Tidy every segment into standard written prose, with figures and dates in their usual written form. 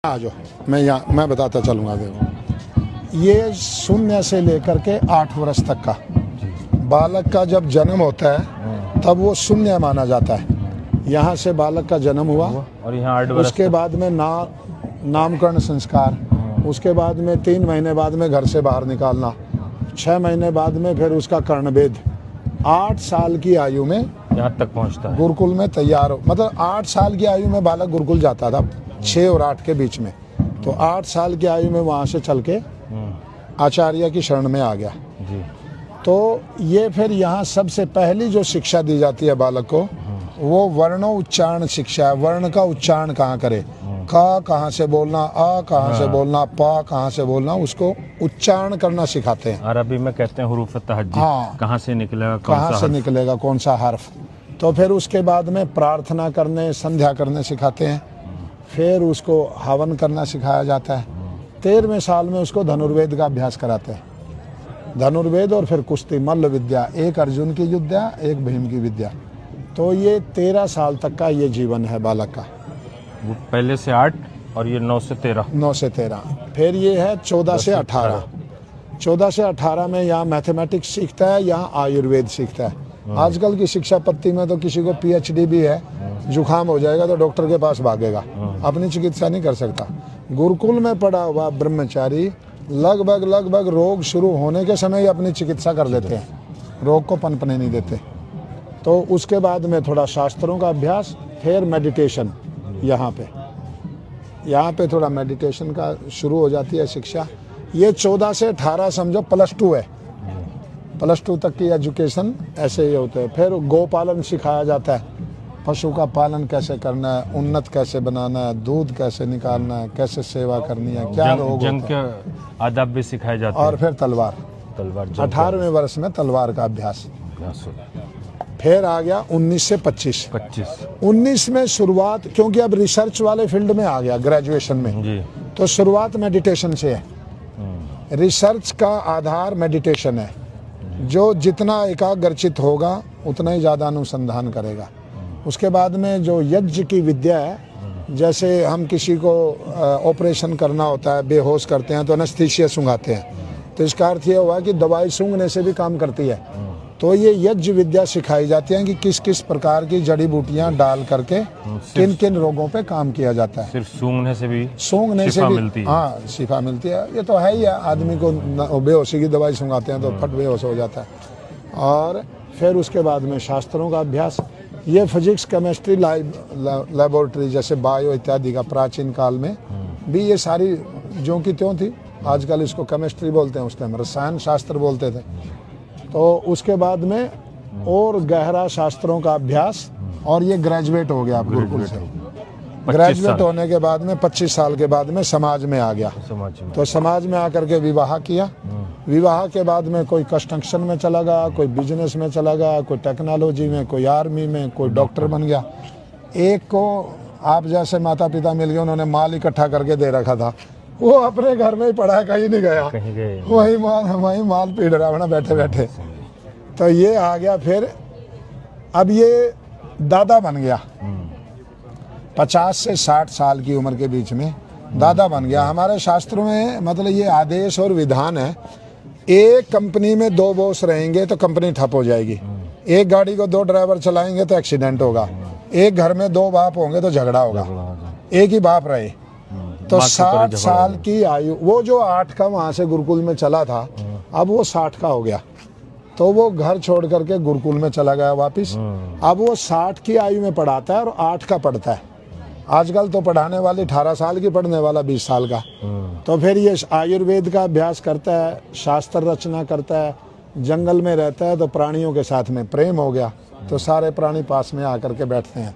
आ जाओ मैं बताता चलूँगा। देखो, ये 0 से लेकर के 8 वर्ष तक का बालक का जब जन्म होता है तब वो 0 माना जाता है। यहाँ से बालक का जन्म हुआ और यहाँ 8 वर्ष उसके बाद में नामकरण संस्कार, उसके बाद में 3 महीने बाद में घर से बाहर निकालना, 6 महीने बाद में फिर उसका कर्णवेद। 8 साल की आयु में यहाँ तक पहुँचता है, गुरुकुल में तैयार हो। मतलब 8 साल की आयु में बालक गुरुकुल जाता था, 6 और 8 के बीच में। तो 8 साल की आयु में वहाँ से चल के आचार्य की शरण में आ गया जी। तो ये फिर यहाँ सबसे पहली जो शिक्षा दी जाती है बालक को, वो वर्णो उच्चारण शिक्षा है। वर्ण का उच्चारण कहाँ करे, का कहाँ से बोलना, आ कहाँ से बोलना, पा कहाँ से बोलना, उसको उच्चारण करना सिखाते हैं। अरबी में कहते हैं हुरूफ तहज्जी, हाँ, कहाँ से निकलेगा, कहाँ से निकलेगा, कौन सा हर्फ। तो फिर उसके बाद में प्रार्थना करने, संध्या करने सिखाते हैं। फिर उसको हवन करना सिखाया जाता है। 13वें साल में उसको धनुर्वेद का अभ्यास कराते हैं। धनुर्वेद और फिर कुश्ती, मल्ल विद्या, एक अर्जुन की विद्या, एक भीम की विद्या। तो ये 13 साल तक का ये जीवन है बालक का। वो पहले से 8 और ये 9 से 13। 9 से 13। फिर ये है 14 से 18। 14 से 18 में यहाँ मैथमेटिक्स सीखता है, यहाँ आयुर्वेद सीखता है। आजकल की शिक्षा पद्धति में तो किसी को PhD भी है, जुकाम हो जाएगा तो डॉक्टर के पास भागेगा, अपनी चिकित्सा नहीं कर सकता। गुरुकुल में पढ़ा हुआ ब्रह्मचारी लगभग रोग शुरू होने के समय ही अपनी चिकित्सा कर लेते हैं, रोग को पनपने नहीं देते। तो उसके बाद में थोड़ा शास्त्रों का अभ्यास, फिर मेडिटेशन। यहाँ पे थोड़ा मेडिटेशन का शुरू हो जाती है शिक्षा। ये 14 से 18 समझो +2 है। +2 तक की एजुकेशन ऐसे ही होते हैं। फिर गोपालन सिखाया जाता है, पशु का पालन कैसे करना है, उन्नत कैसे बनाना है, दूध कैसे निकालना है, कैसे सेवा करनी है, क्या रोग जंग के आदाब भी सिखाए जाते हैं। और फिर तलवार 18वें वर्ष में तलवार का अभ्यास। फिर आ गया 19 से 25। 19 में शुरुआत, क्योंकि अब रिसर्च वाले फील्ड में आ गया ग्रेजुएशन में जी। तो शुरुआत मेडिटेशन से है। रिसर्च का आधार मेडिटेशन है। जो जितना एकाग्रचित होगा उतना ही ज़्यादा अनुसंधान करेगा। उसके बाद में जो यज्ञ की विद्या है, जैसे हम किसी को ऑपरेशन करना होता है, बेहोश करते हैं तो एनेस्थीसिया सूंघाते हैं, तो इसका अर्थ ये हुआ कि दवाई सूंघने से भी काम करती है। तो ये यज्ञ विद्या सिखाई जाती है कि किस किस प्रकार की जड़ी बूटियां डाल करके किन किन रोगों पे काम किया जाता है। सिर्फ सूंघने से भी मिलती है। हाँ, शिफा मिलती है। ये तो है ही है, आदमी को बेहोशी की दवाई सूंघाते हैं तो फट बेहोश हो जाता है। और फिर उसके बाद में शास्त्रों का अभ्यास। ये फिजिक्स, केमिस्ट्री, लैबोरेटरी जैसे बायो इत्यादि का प्राचीन काल में भी ये सारी जो की त्यों थी। आजकल इसको केमिस्ट्री बोलते हैं, उस टाइम रसायन शास्त्र बोलते थे। तो उसके बाद में और गहरा शास्त्रों का अभ्यास, और ये ग्रेजुएट हो गया गुरुकुल से। ग्रेजुएट होने के बाद में 25 साल के बाद में समाज में आ गया। तो समाज में आकर के विवाह किया। विवाह के बाद में कोई कंस्ट्रक्शन में चला गया, कोई बिजनेस में चला गया, कोई टेक्नोलॉजी में, कोई आर्मी में, कोई डॉक्टर बन गया। एक को आप जैसे माता पिता मिल गए, उन्होंने माल इकट्ठा करके दे रखा था, वो अपने घर में ही पढ़ा, कहीं नहीं गया, वही माल पीट रहा है बैठे बैठे। तो ये आ गया। फिर अब ये दादा बन गया, 50 से 60 साल की उम्र के बीच में दादा बन गया। हमारे शास्त्रों में मतलब ये आदेश और विधान है, एक कंपनी में 2 बॉस रहेंगे तो कंपनी ठप हो जाएगी। एक गाड़ी को 2 ड्राइवर चलाएंगे तो एक्सीडेंट होगा। एक घर में 2 बाप होंगे तो झगड़ा होगा। एक ही बाप रहे तो 60 साल की आयु, वो जो 8 का वहां से गुरुकुल में चला था, अब वो 60 का हो गया। तो वो घर छोड़ करके गुरुकुल में चला गया वापिस। अब वो 60 की आयु में पढ़ाता है और 8 का पढ़ता है। आजकल तो पढ़ाने वाली 18 साल की, पढ़ने वाला 20 साल का। तो फिर ये आयुर्वेद का अभ्यास करता है, शास्त्र रचना करता है, जंगल में रहता है तो प्राणियों के साथ में प्रेम हो गया, तो सारे प्राणी पास में आकर के बैठते हैं।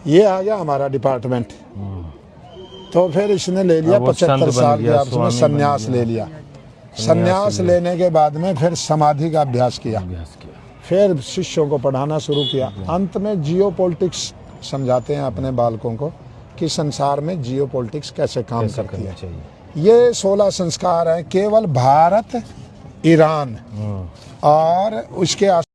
ये आ गया हमारा डिपार्टमेंट। तो फिर इसने ले लिया 75 साल के उसमें संन्यास ले लिया। संन्यास लेने के बाद में फिर समाधि का अभ्यास किया। फिर शिष्यों को पढ़ाना शुरू किया। अंत में जियोपॉलिटिक्स समझाते हैं अपने बालकों को कि संसार में जियोपॉलिटिक्स कैसे काम करती है। ये 16 संस्कार हैं। केवल भारत, ईरान और उसके